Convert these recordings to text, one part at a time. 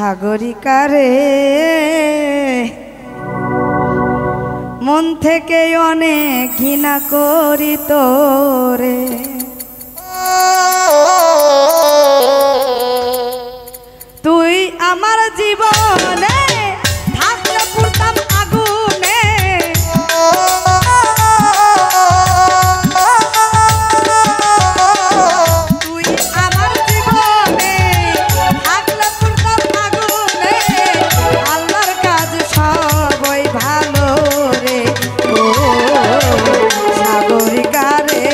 সাগরিকারে মন থেকে অনেক ঘৃণা করি তোরে, তুই আমার জীবনে থাকলে পুরতাম আগুনে, তুই আমার জীবনে থাকলে পুরতাম আগুনে, আল্লাহর কাজ সবই ভালো রে ও সাগরিকারে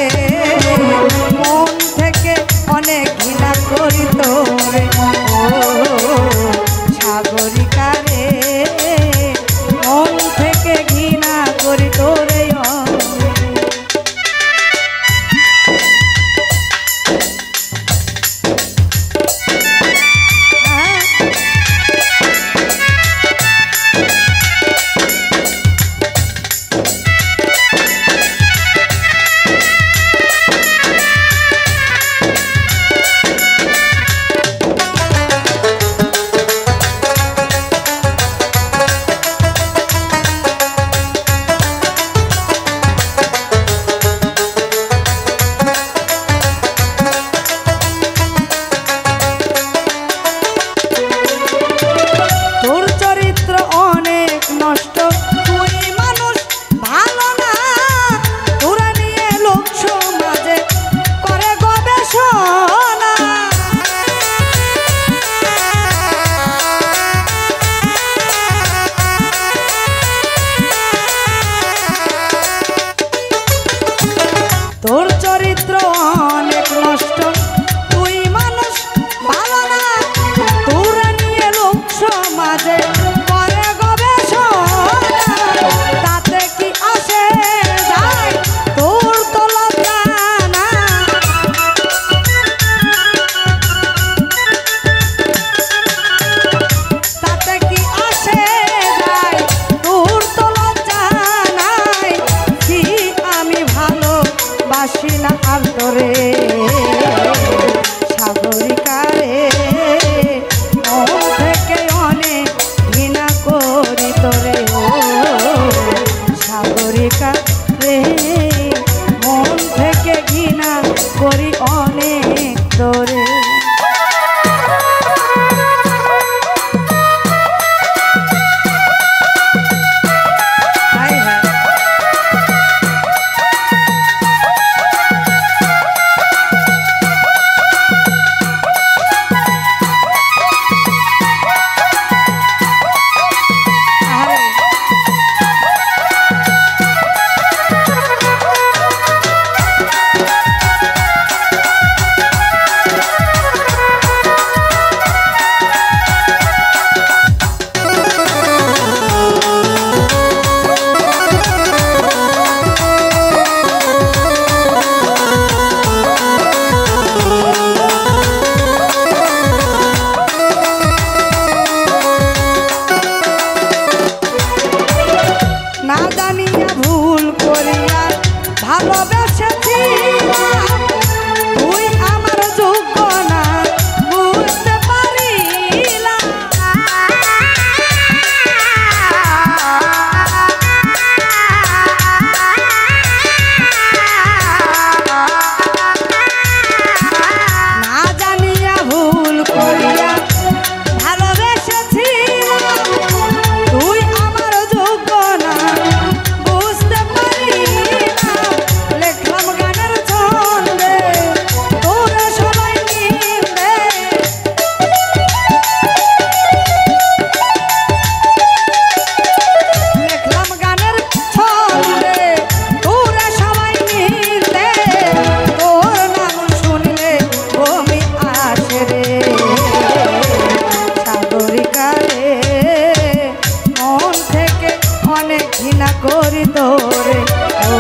মন থেকে অনেক ঘৃণা করি তোরে ও সাগরিকারে মন থেকে ঘৃণা করি তোরে। তোর চরিত্র অনেক নষ্ট, তুই মানুষ ভালো না, তোরা নিয়ে লোক সমাজে করে গবেষণা, তাতে কি আসে যায় তোর তো লজ্জা না, তাতে কি আসে যায় তোর তো লজ্জা নাই, কি আমি ভালো বাসি না আর তোরে সাগরিকারে মন থেকে অনেক ঘৃণা করি তোরে ও সাগরিকারে মন থেকে ঘৃণা করি অনেক তোরে। না জানিয়া ভুল করিয়া ভালোবেসেছিলাম, তুই আমার যোগ্য না বুঝতে পারিলাম, না জানিয়া ভুল করিয়া ভালোবেসেছিলাম, তুই আমার যোগ্য না বুঝতে পারিলাম, লেখলাম গানের ছন্দে তোরা সবাই মিলে, লেখলাম গানের ছন্দে তোরা সবাই মিলে, তোর নাম শুনলে বমি আসে রে সাগরিকারে মন থেকে অনেক ঘৃণা করি তোরে ও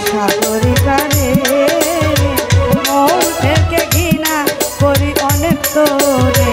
সাগরিকারে মন থেকে ঘৃণা করি অনেক তোরে।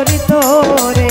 ভিতরে